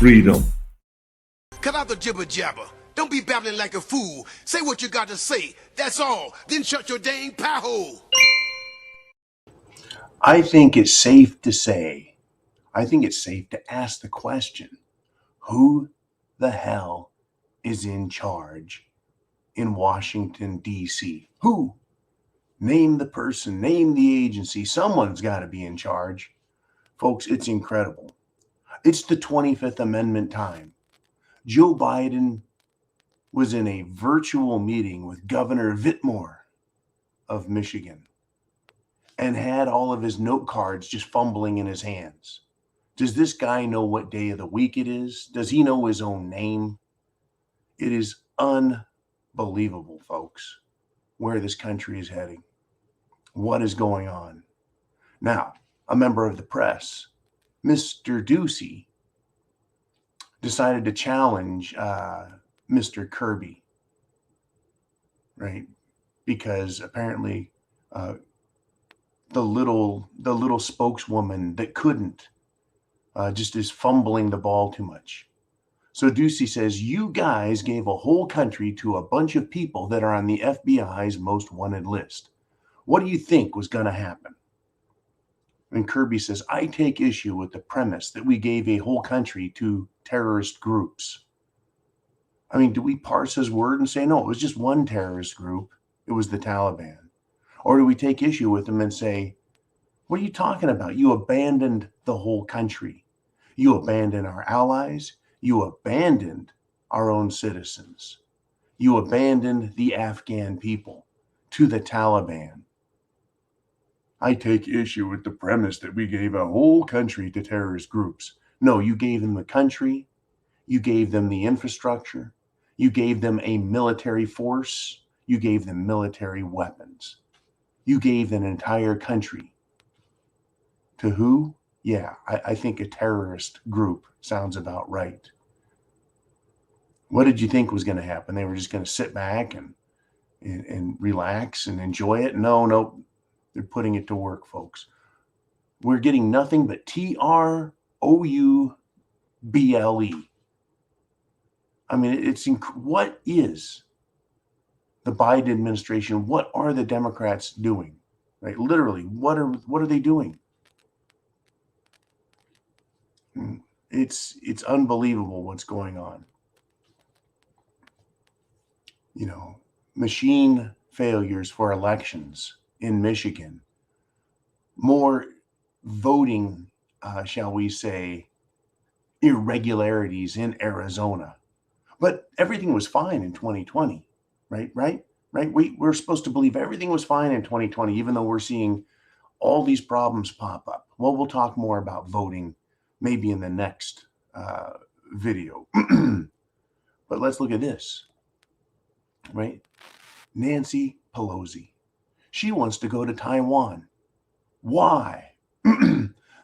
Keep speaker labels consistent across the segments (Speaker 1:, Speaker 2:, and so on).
Speaker 1: freedom.
Speaker 2: Cut out the jibber jabber. Don't be babbling like a fool. Say what you got to say. That's all. Then shut your dang pie hole.
Speaker 3: I think it's safe to say, I think it's safe to ask the question, who the hell is in charge in Washington, D.C.? Who? Name the person, name the agency. Someone's got to be in charge. Folks, it's incredible. It's the 25th Amendment time. Joe Biden was in a virtual meeting with Governor Whitmer of Michigan and had all of his note cards just fumbling in his hands. Does this guy know what day of the week it is? Does he know his own name? It is unbelievable, folks, where this country is heading. What is going on? Now, a member of the press, Mr. Ducey, decided to challenge Mr. Kirby, right? Because apparently the little spokeswoman that couldn't just is fumbling the ball too much. So Ducey says, you guys gave a whole country to a bunch of people that are on the FBI's most wanted list. What do you think was going to happen? And Kirby says, I take issue with the premise that we gave a whole country to terrorist groups. I mean, do we parse his word and say, no, it was just one terrorist group. It was the Taliban. Or do we take issue with them and say, what are you talking about? You abandoned the whole country. You abandoned our allies. You abandoned our own citizens. You abandoned the Afghan people to the Taliban. I take issue with the premise that we gave a whole country to terrorist groups. No, you gave them the country. You gave them the infrastructure. You gave them a military force. You gave them military weapons. You gave an entire country. To who? Yeah, I think a terrorist group sounds about right. What did you think was going to happen? They were just going to sit back and relax and enjoy it? No, they're putting it to work, folks. We're getting nothing but TROUBLE. I mean, what is the Biden administration? What are the Democrats doing? Right? Literally, what are they doing? It's unbelievable what's going on. You know, machine failures for elections in Michigan, more voting, shall we say, irregularities in Arizona. But everything was fine in 2020, right? We're supposed to believe everything was fine in 2020, even though we're seeing all these problems pop up. Well, we'll talk more about voting maybe in the next video. But let's look at this, right? Nancy Pelosi. She wants to go to Taiwan. Why?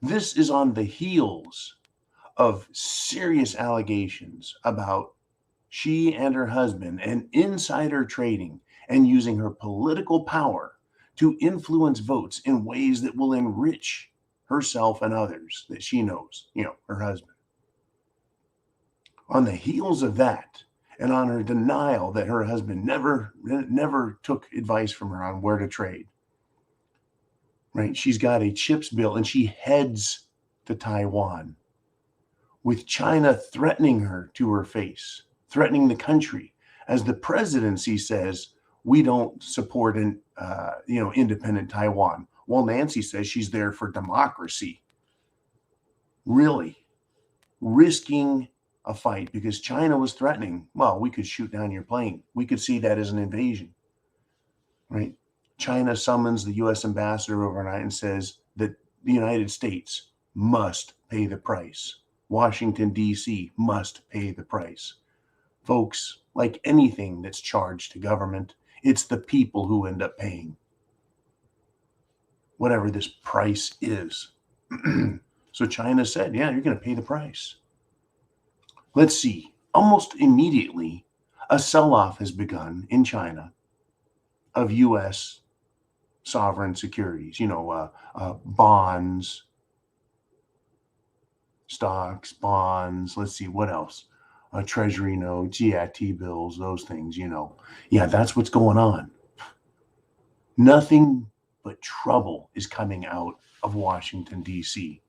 Speaker 3: This is on the heels of serious allegations about she and her husband and insider trading and using her political power to influence votes in ways that will enrich herself and others that she knows, her husband. On the heels of that, and on her denial that her husband never took advice from her on where to trade, right? She's got a CHIPS bill and she heads to Taiwan with China threatening her to her face, threatening the country, as the presidency says, we don't support an independent Taiwan. Well, Nancy says she's there for democracy. Really? Risking a fight because China was threatening, well, we could shoot down your plane. We could see that as an invasion, right? China summons the U.S. ambassador overnight and says that the United States must pay the price. Washington, D.C. must pay the price. Folks, like anything that's charged to government, it's the people who end up paying whatever this price is. So China said, yeah, you're going to pay the price. Let's see. Almost immediately, a sell-off has begun in China of U.S. sovereign securities, bonds, stocks, bonds. Let's see, what else? Treasury notes, yeah, T-bills, those things, Yeah, that's what's going on. Nothing but trouble is coming out of Washington, D.C.,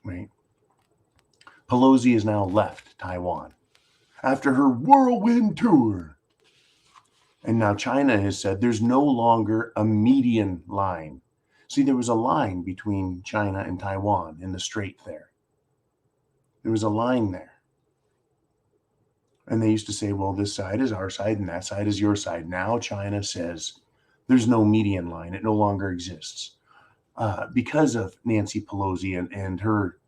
Speaker 3: right? Pelosi has now left Taiwan after her whirlwind tour. And now China has said there's no longer a median line. See, there was a line between China and Taiwan in the strait there. There was a line there. And they used to say, well, this side is our side and that side is your side. Now China says there's no median line. It no longer exists. Because of Nancy Pelosi and her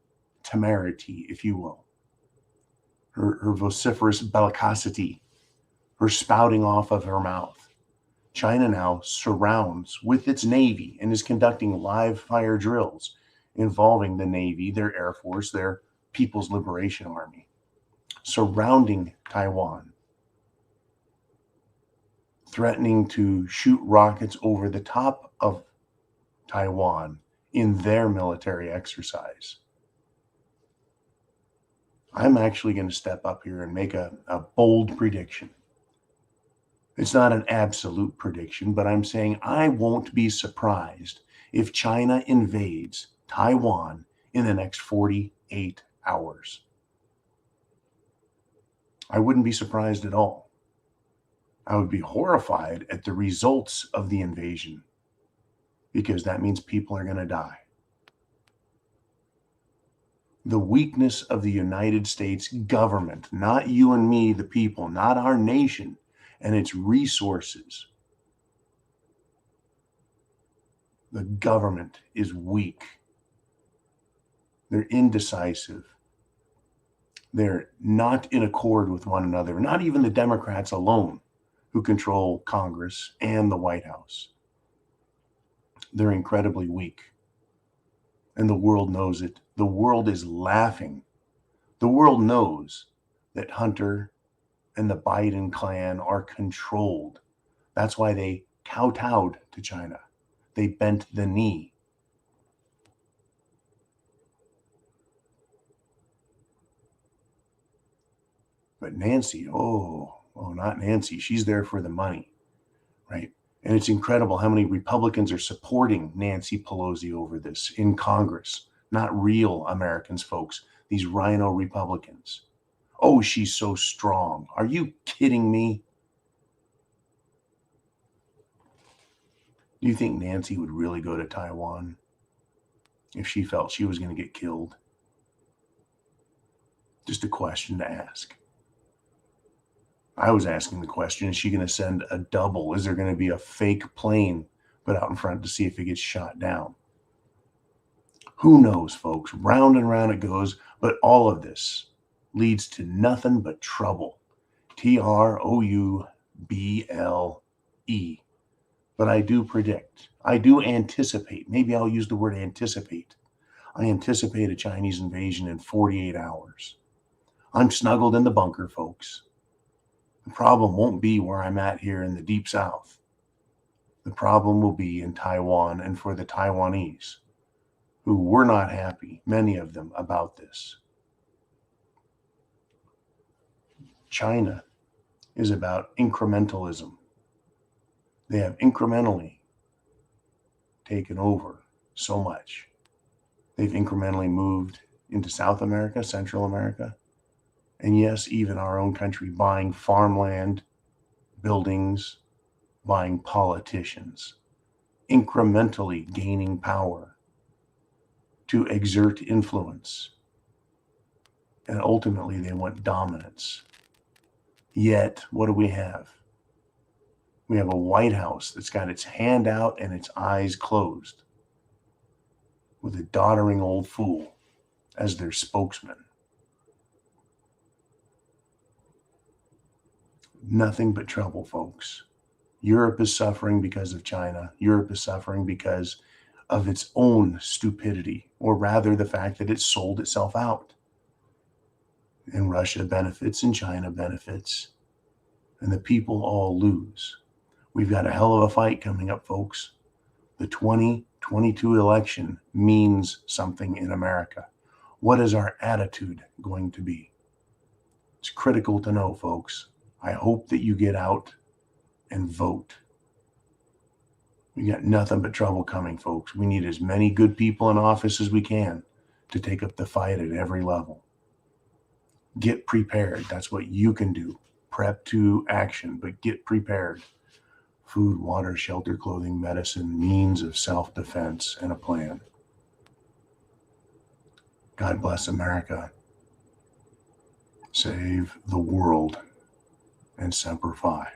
Speaker 3: temerity, if you will, her vociferous bellicosity, her spouting off of her mouth. China now surrounds with its Navy and is conducting live fire drills involving the Navy, their Air Force, their People's Liberation Army, surrounding Taiwan, threatening to shoot rockets over the top of Taiwan in their military exercise. I'm actually going to step up here and make a bold prediction. It's not an absolute prediction, but I'm saying I won't be surprised if China invades Taiwan in the next 48 hours. I wouldn't be surprised at all. I would be horrified at the results of the invasion because that means people are going to die. The weakness of the United States government, not you and me, the people, not our nation and its resources. The government is weak. They're indecisive. They're not in accord with one another, not even the Democrats alone who control Congress and the White House. They're incredibly weak. And the world knows it. The world is laughing. The world knows that Hunter and the Biden clan are controlled. That's why they kowtowed to China. They bent the knee. But Nancy, not Nancy. She's there for the money, right? And it's incredible how many Republicans are supporting Nancy Pelosi over this in Congress. Not real Americans, folks. These rhino Republicans. Oh, she's so strong. Are you kidding me? Do you think Nancy would really go to Taiwan if she felt she was going to get killed? Just a question to ask. I was asking the question, is she going to send a double? Is there going to be a fake plane put out in front to see if it gets shot down? Who knows, folks? Round and round it goes, but all of this leads to nothing but trouble. Trouble. But I do predict, I do anticipate, maybe I'll use the word anticipate. I anticipate a Chinese invasion in 48 hours. I'm snuggled in the bunker, folks. The problem won't be where I'm at here in the deep south. The problem will be in Taiwan and for the Taiwanese, who were not happy, many of them, about this. China is about incrementalism. They have incrementally taken over so much. They've incrementally moved into South America, Central America, and yes, even our own country, buying farmland, buildings, buying politicians, incrementally gaining power to exert influence. And ultimately, they want dominance. Yet, what do we have? We have a White House that's got its hand out and its eyes closed, with a doddering old fool as their spokesman. Nothing but trouble, folks. Europe is suffering because of China. Europe is suffering because of its own stupidity, or rather the fact that it sold itself out. And Russia benefits and China benefits, and the people all lose. We've got a hell of a fight coming up, folks. The 2022 election means something in America. What is our attitude going to be? It's critical to know, folks. I hope that you get out and vote. We got nothing but trouble coming, folks. We need as many good people in office as we can to take up the fight at every level. Get prepared. That's what you can do. Prep to action, but get prepared. Food, water, shelter, clothing, medicine, means of self-defense, and a plan. God bless America. Save the world, and Semper Fi.